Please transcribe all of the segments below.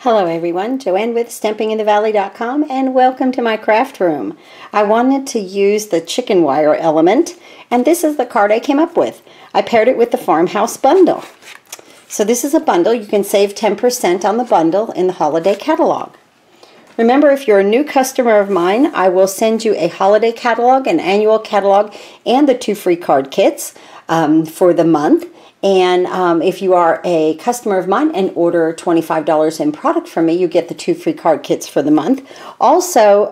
Hello everyone, Joanne with StampinginTheValley.com and welcome to my craft room. I wanted to use the chicken wire element and this is the card I came up with. I paired it with the Farmhouse bundle. So this is a bundle. You can save 10% on the bundle in the holiday catalog. Remember, if you're a new customer of mine, I will send you a holiday catalog, an annual catalog, and the 2 free card kits for the month. And if you are a customer of mine and order $25 in product from me, you get the 2 free card kits for the month. Also,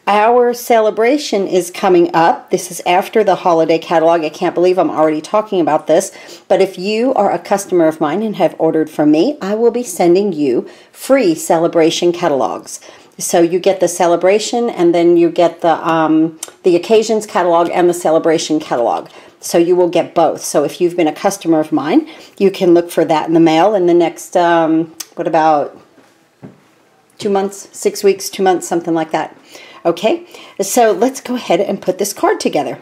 our celebration is coming up. This is after the holiday catalog. I can't believe I'm already talking about this. But if you are a customer of mine and have ordered from me, I will be sending you free celebration catalogs. So you get the celebration and then you get the occasions catalog and the celebration catalog. So you will get both. So if you've been a customer of mine, you can look for that in the mail in the next, what about 2 months, 6 weeks, 2 months, something like that. Okay, so let's go ahead and put this card together.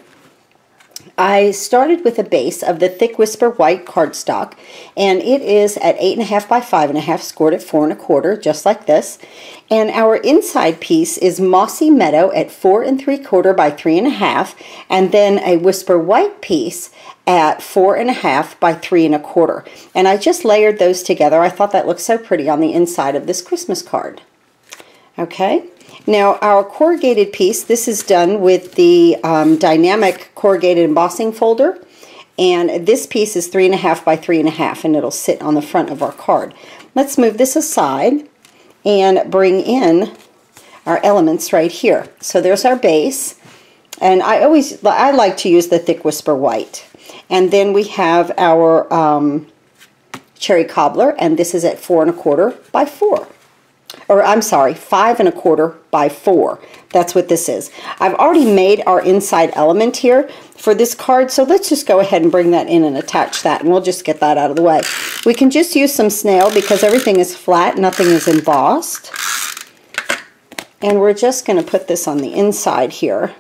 I started with a base of the Thick Whisper White cardstock, and it is at 8.5 by 5.5, scored at 4 1/4, just like this. And our inside piece is Mossy Meadow at 4 3/4 by 3.5, and then a Whisper White piece at 4 1/2 by 3 1/4. And I just layered those together. I thought that looked so pretty on the inside of this Christmas card. Okay. Now our corrugated piece, this is done with the dynamic corrugated embossing folder, and this piece is 3.5 by 3.5, and it'll sit on the front of our card. Let's move this aside and bring in our elements right here. So there's our base, and I like to use the Thick Whisper White, and then we have our cherry cobbler, and this is at 4 1/4 by 4. Or I'm sorry, 5 1/4 by 4. That's what this is. I've already made our inside element here for this card, so let's just go ahead and bring that in and attach that, and we'll just get that out of the way. We can just use some snail because everything is flat, nothing is embossed. And we're just going to put this on the inside here,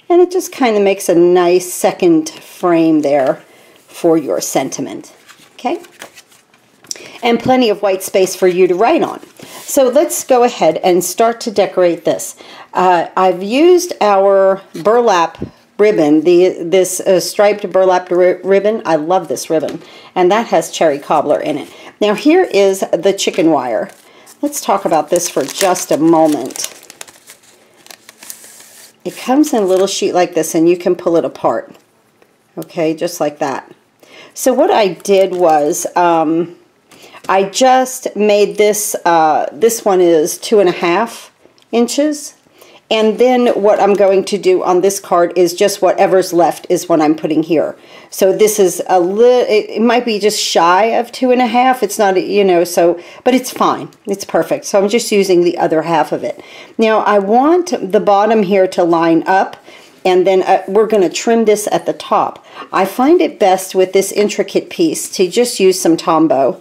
and it just kind of makes a nice second frame there for your sentiment. Okay? And plenty of white space for you to write on. So let's go ahead and start to decorate this. I've used our burlap ribbon, this striped burlap ribbon. I love this ribbon, and that has cherry cobbler in it. Now here is the chicken wire. Let's talk about this for just a moment. It comes in a little sheet like this, and you can pull it apart. Okay, just like that. So what I did was I just made this, this one is 2.5 inches, and then what I'm going to do on this card is just whatever's left is what I'm putting here. So this is a little, it might be just shy of 2.5, it's not, you know, so, but it's fine, it's perfect. So I'm just using the other half of it. Now I want the bottom here to line up, and then we're going to trim this at the top. I find it best with this intricate piece to just use some Tombow.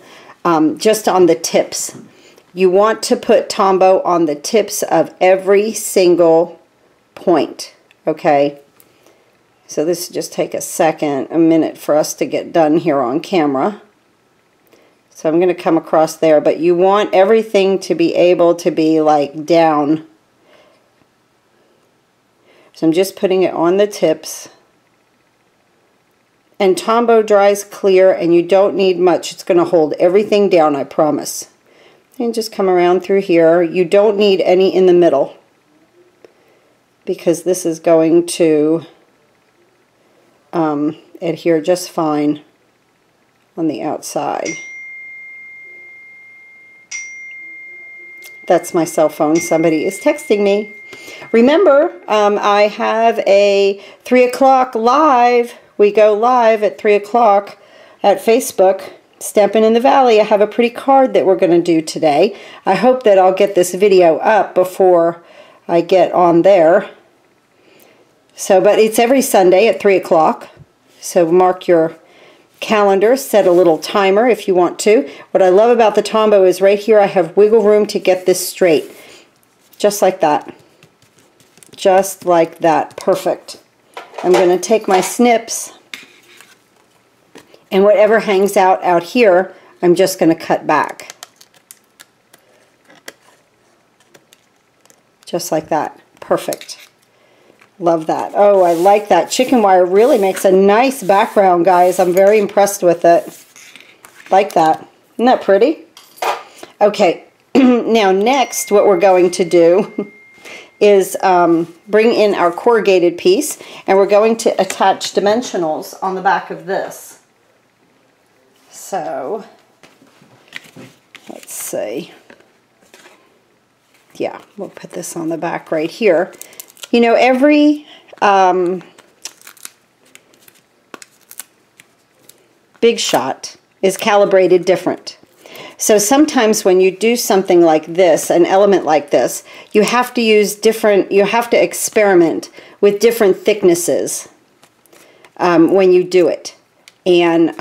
Just on the tips. You want to put Tombow on the tips of every single point, okay? So this will just take a minute for us to get done here on camera. So I'm going to come across there, but you want everything to be able to be like down. So I'm just putting it on the tips. And Tombow dries clear, and you don't need much. It's going to hold everything down, I promise. And just come around through here. You don't need any in the middle, because this is going to adhere just fine on the outside. That's my cell phone. Somebody is texting me. Remember, I have a 3 o'clock live. We go live at 3 o'clock at Facebook, Stampin' in the Valley. I have a pretty card that we're going to do today. I hope that I'll get this video up before I get on there. So, but it's every Sunday at 3 o'clock. So mark your calendar, set a little timer if you want to. What I love about the Tombow is right here I have wiggle room to get this straight. Just like that. Just like that. Perfect. I'm going to take my snips, and whatever hangs out here, I'm just going to cut back. Just like that. Perfect. Love that. Oh, I like that. Chicken wire really makes a nice background, guys. I'm very impressed with it. Like that. Isn't that pretty? Okay. Now next, what we're going to do is bring in our corrugated piece, and we're going to attach dimensionals on the back of this. So, let's see. Yeah, we'll put this on the back right here. You know, every Big Shot is calibrated different. So sometimes when you do something like this, an element like this, you have to use different, you have to experiment with different thicknesses when you do it. And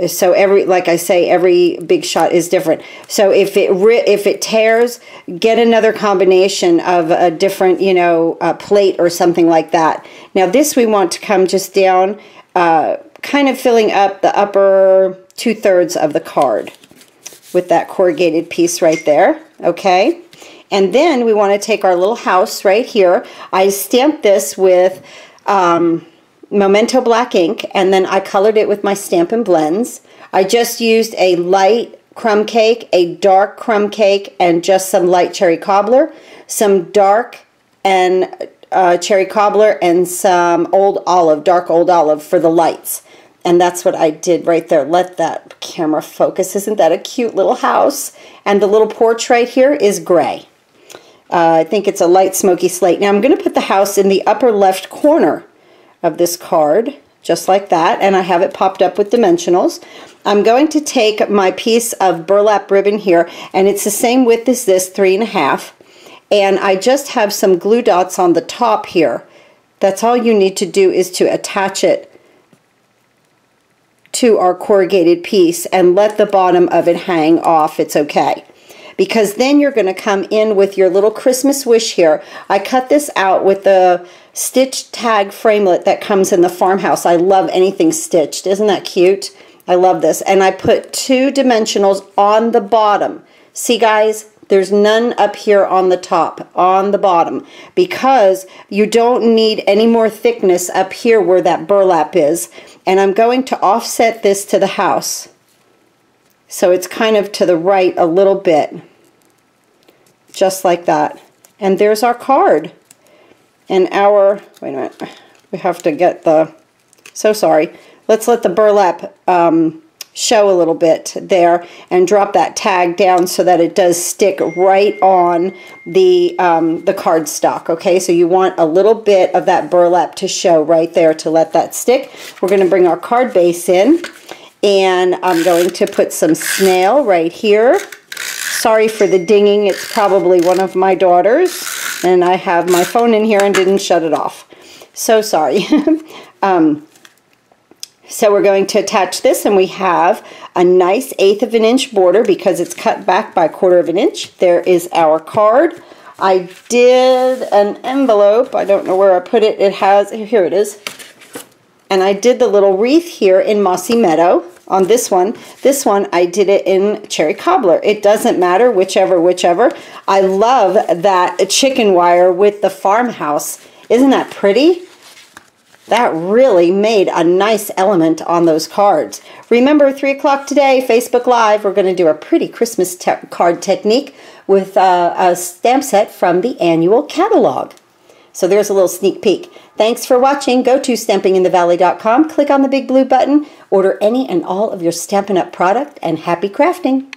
so every, like I say, every Big Shot is different. So if it tears, get another combination of a different, you know, plate or something like that. Now this we want to come just down, kind of filling up the upper 2/3 of the card with that corrugated piece right there, okay? And then we want to take our little house right here. I stamped this with Memento black ink, and then I colored it with my Stampin' Blends. I just used a light crumb cake, a dark crumb cake, and just some light cherry cobbler, some dark and cherry cobbler, and some old olive, dark old olive for the lights. And that's what I did right there. Let that camera focus. Isn't that a cute little house? And the little porch right here is gray. I think it's a light smoky slate. Now I'm going to put the house in the upper left corner of this card, just like that. And I have it popped up with dimensionals. I'm going to take my piece of burlap ribbon here, and it's the same width as this, 3.5. And I just have some glue dots on the top here. That's all you need to do, is to attach it to our corrugated piece and let the bottom of it hang off. It's okay, because then you're going to come in with your little Christmas wish here. I cut this out with the stitch tag framelit that comes in the Farmhouse. I love anything stitched. Isn't that cute? I love this. And I put 2 dimensionals on the bottom. See, guys? There's none up here on the top, on the bottom, because you don't need any more thickness up here where that burlap is. And I'm going to offset this to the house, so it's kind of to the right a little bit, just like that. And there's our card. And our, wait a minute, we have to get the, so sorry, let's let the burlap show a little bit there, and drop that tag down so that it does stick right on the cardstock. Okay, so you want a little bit of that burlap to show right there to let that stick. We're going to bring our card base in, and I'm going to put some snail right here. Sorry for the dinging, it's probably one of my daughters, and I have my phone in here and didn't shut it off. So sorry. So we're going to attach this, and we have a nice 1/8 of an inch border because it's cut back by 1/4 of an inch. There is our card. I did an envelope. I don't know where I put it. It has, here it is. And I did the little wreath here in Mossy Meadow on this one. This one, I did it in cherry cobbler. It doesn't matter, whichever. I love that chicken wire with the Farmhouse. Isn't that pretty? That really made a nice element on those cards. Remember, 3 o'clock today, Facebook Live, we're going to do a pretty Christmas card technique with a stamp set from the annual catalog. So there's a little sneak peek. Thanks for watching. Go to stampinginthevalley.com, click on the big blue button, order any and all of your Stampin' Up! Product, and happy crafting!